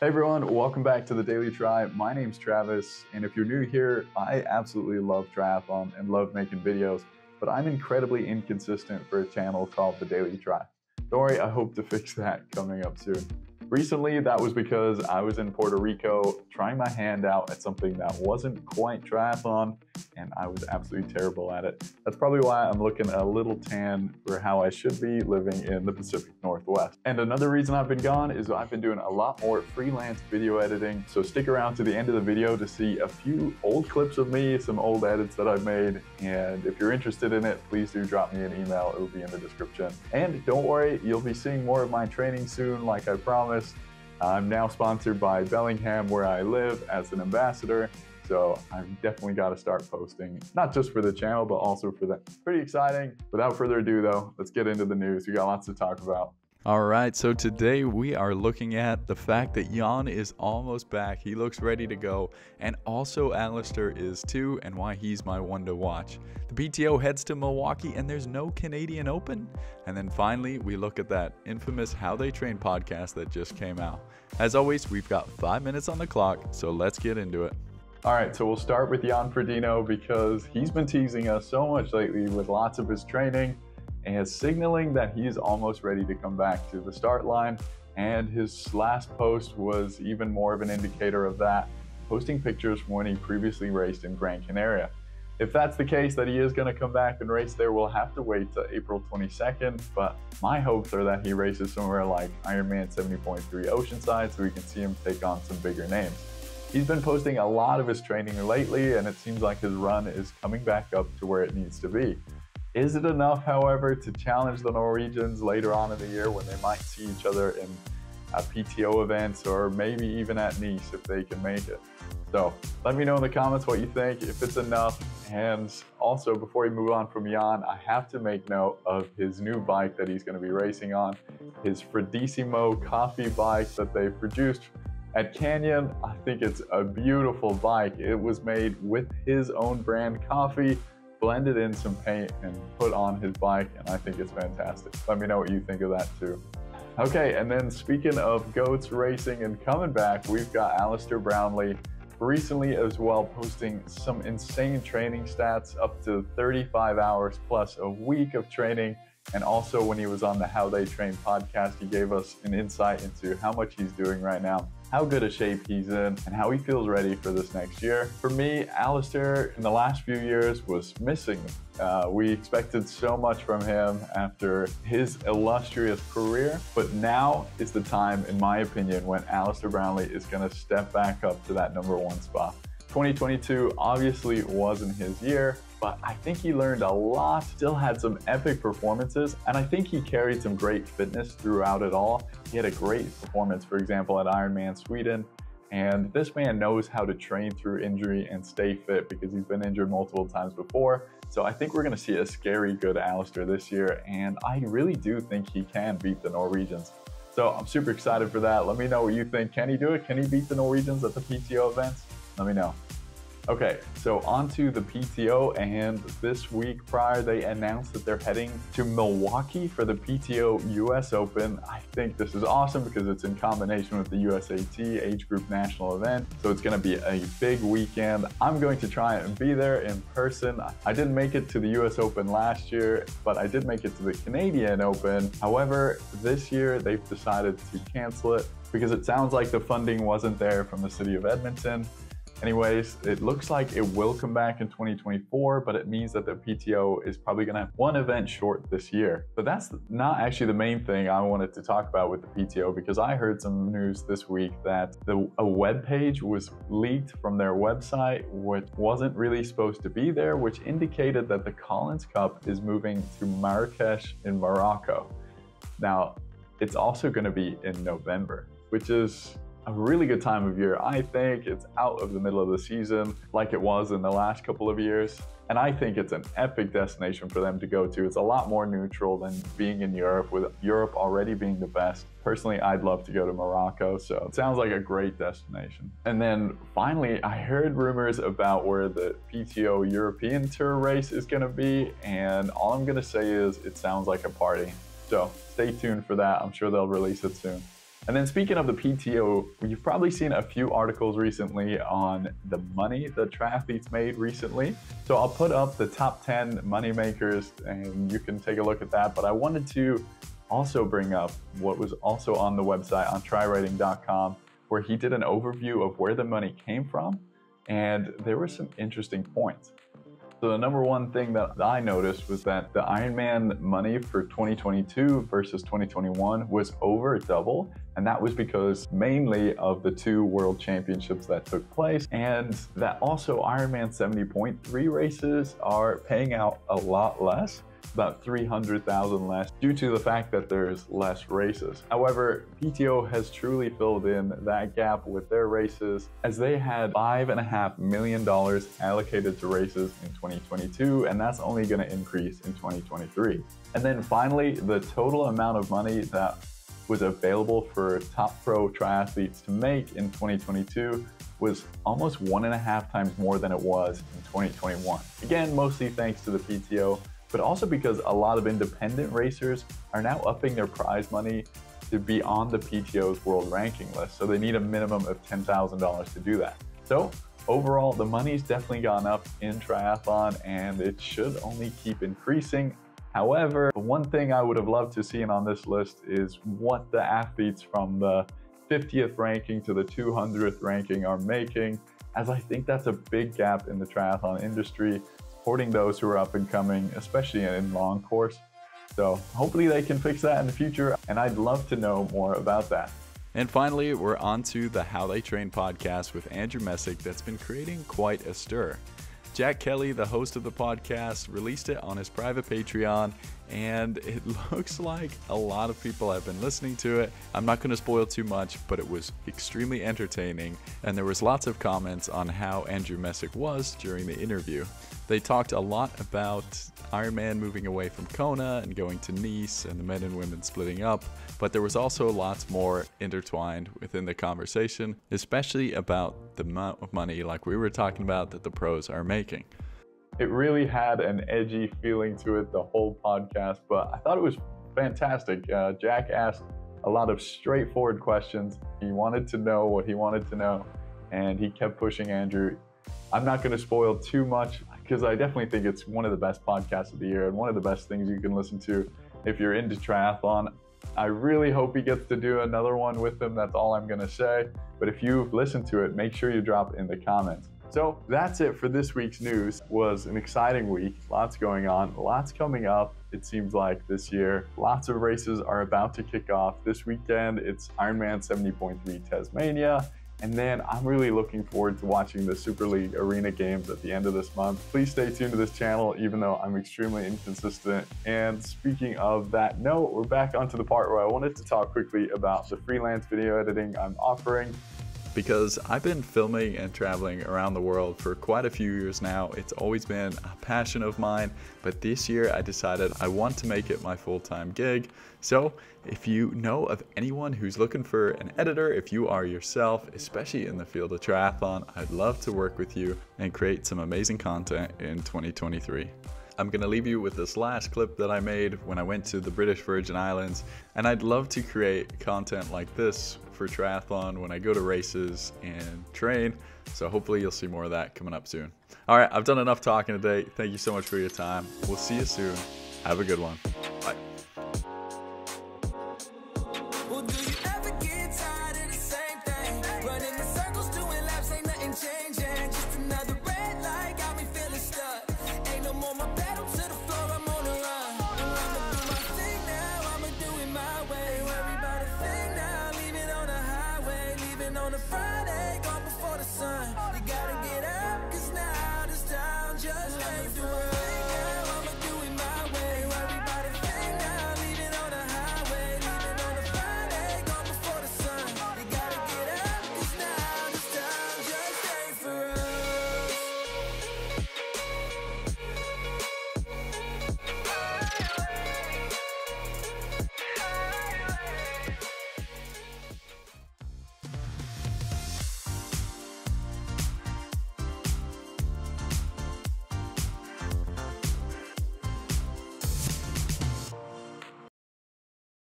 Hey everyone, welcome back to the Daily Tri. My name's Travis, and if you're new here, I absolutely love triathlon and love making videos, but I'm incredibly inconsistent for a channel called the Daily Tri. Don't worry, I hope to fix that coming up soon. Recently, that was because I was in Puerto Rico trying my hand out at something that wasn't quite triathlon, and I was absolutely terrible at it. That's probably why I'm looking a little tan for how I should be living in the Pacific Northwest. And another reason I've been gone is I've been doing a lot more freelance video editing, so stick around to the end of the video to see a few old clips of me, some old edits that I've made, and if you're interested in it, please do drop me an email. It will be in the description. And don't worry, you'll be seeing more of my training soon, like I promised. I'm now sponsored by Bellingham, where I live, as an ambassador. So I've definitely got to start posting, not just for the channel, but also for them. Pretty exciting. Without further ado though, let's get into the news. We got lots to talk about. All right, so today we are looking at the fact that Jan is almost back. He looks ready to go, and also Alistair is too, and why he's my one to watch. The PTO heads to Milwaukee, and there's no Canadian Open. And then finally, we look at that infamous How They Train podcast that just came out. As always, we've got 5 minutes on the clock, so let's get into it. All right, so we'll start with Jan Frodeno because he's been teasing us so much lately with lots of his training and signaling that he's almost ready to come back to the start line. And his last post was even more of an indicator of that, posting pictures from when he previously raced in Gran Canaria. If that's the case, that he is going to come back and race there, we'll have to wait till April 22nd, but my hopes are that he races somewhere like Ironman 70.3 Oceanside so we can see him take on some bigger names. He's been posting a lot of his training lately, and it seems like his run is coming back up to where it needs to be. Is it enough, however, to challenge the Norwegians later on in the year when they might see each other in PTO events or maybe even at Nice if they can make it? So let me know in the comments what you think, if it's enough. And also, before we move on from Jan, I have to make note of his new bike that he's going to be racing on, his Fredissimo coffee bike that they produced at Canyon. I think it's a beautiful bike. It was made with his own brand coffee, blended in some paint and put on his bike, and I think it's fantastic. Let me know what you think of that too. Okay, and then speaking of goats racing and coming back, we've got Alistair Brownlee recently as well, posting some insane training stats, up to 35 hours plus a week of training. And also when he was on the How They Train podcast, he gave us an insight into how much he's doing right now, how good a shape he's in, and how he feels ready for this next year. For me, Alistair in the last few years was missing. We expected so much from him after his illustrious career, but now is the time, in my opinion, when Alistair Brownlee is going to step back up to that #1 spot. 2022 obviously wasn't his year, but I think he learned a lot, still had some epic performances, and I think he carried some great fitness throughout it all. He had a great performance, for example, at Ironman Sweden, and this man knows how to train through injury and stay fit because he's been injured multiple times before. So I think we're going to see a scary good Alistair this year, and I really do think he can beat the Norwegians. So I'm super excited for that. Let me know what you think. Can he do it? Can he beat the Norwegians at the PTO events? Let me know. Okay, so on to the PTO, and this week prior they announced that they're heading to Milwaukee for the PTO US Open. I think this is awesome because it's in combination with the USAT age group national event, so it's going to be a big weekend. I'm going to try and be there in person. I didn't make it to the US Open last year, but I did make it to the Canadian Open. However, this year they've decided to cancel it because it sounds like the funding wasn't there from the city of Edmonton. Anyways, it looks like it will come back in 2024, but it means that the PTO is probably going to have one event short this year. But that's not actually the main thing I wanted to talk about with the PTO, because I heard some news this week that a web page was leaked from their website, which wasn't really supposed to be there, which indicated that the Collins Cup is moving to Marrakesh in Morocco. Now, it's also going to be in November, which is a really good time of year. I think it's out of the middle of the season like it was in the last couple of years. And I think it's an epic destination for them to go to. It's a lot more neutral than being in Europe, with Europe already being the best. Personally, I'd love to go to Morocco, so it sounds like a great destination. And then finally, I heard rumors about where the PTO European Tour race is gonna be, and all I'm gonna say is it sounds like a party. So stay tuned for that. I'm sure they'll release it soon. And then speaking of the PTO, you've probably seen a few articles recently on the money that triathletes made recently. So I'll put up the top 10 money makers and you can take a look at that. But I wanted to also bring up what was also on the website on trywriting.com, where he did an overview of where the money came from. And there were some interesting points. So the number one thing that I noticed was that the Ironman money for 2022 versus 2021 was over double. And that was because mainly of the 2 world championships that took place. And that also Ironman 70.3 races are paying out a lot less, about 300,000 less, due to the fact that there's less races. However, PTO has truly filled in that gap with their races, as they had $5.5 million allocated to races in 2022, and that's only going to increase in 2023. And then finally, the total amount of money that was available for top pro triathletes to make in 2022 was almost 1.5 times more than it was in 2021. Again, mostly thanks to the PTO, but also because a lot of independent racers are now upping their prize money to be on the PTO's world ranking list. So they need a minimum of $10,000 to do that. So overall, the money's definitely gone up in triathlon and it should only keep increasing. However, one thing I would have loved to see on this list is what the athletes from the 50th ranking to the 200th ranking are making, as I think that's a big gap in the triathlon industry, supporting those who are up and coming, especially in long course. So hopefully they can fix that in the future, and I'd love to know more about that. And finally, we're on to the How They Train podcast with Andrew Messick that's been creating quite a stir. Jack Kelly, the host of the podcast, released it on his private Patreon, and it looks like a lot of people have been listening to it. I'm not going to spoil too much, but it was extremely entertaining, and there was lots of comments on how Andrew Messick was during the interview. They talked a lot about Ironman moving away from Kona and going to Nice and the men and women splitting up, but there was also lots more intertwined within the conversation, especially about the amount of money, like we were talking about, that the pros are making. It really had an edgy feeling to it, the whole podcast, but I thought it was fantastic. Jack asked a lot of straightforward questions. He wanted to know what he wanted to know, and he kept pushing Andrew. I'm not going to spoil too much because I definitely think it's one of the best podcasts of the year and one of the best things you can listen to if you're into triathlon. I really hope he gets to do another one with him. That's all I'm going to say. But if you've listened to it, make sure you drop in the comments. So that's it for this week's news. It was an exciting week. Lots going on, lots coming up. It seems like this year, lots of races are about to kick off. This weekend, it's Ironman 70.3 Tasmania. And then I'm really looking forward to watching the Super League Arena Games at the end of this month. Please stay tuned to this channel, even though I'm extremely inconsistent. And speaking of that note, we're back onto the part where I wanted to talk quickly about the freelance video editing I'm offering. Because I've been filming and traveling around the world for quite a few years now. It's always been a passion of mine, but this year I decided I want to make it my full-time gig. So if you know of anyone who's looking for an editor, if you are yourself, especially in the field of triathlon, I'd love to work with you and create some amazing content in 2023. I'm going to leave you with this last clip that I made when I went to the British Virgin Islands, and I'd love to create content like this for triathlon when I go to races and train, so hopefully you'll see more of that coming up soon. All right, I've done enough talking today. Thank you so much for your time. We'll see you soon. Have a good one. Bye. On the front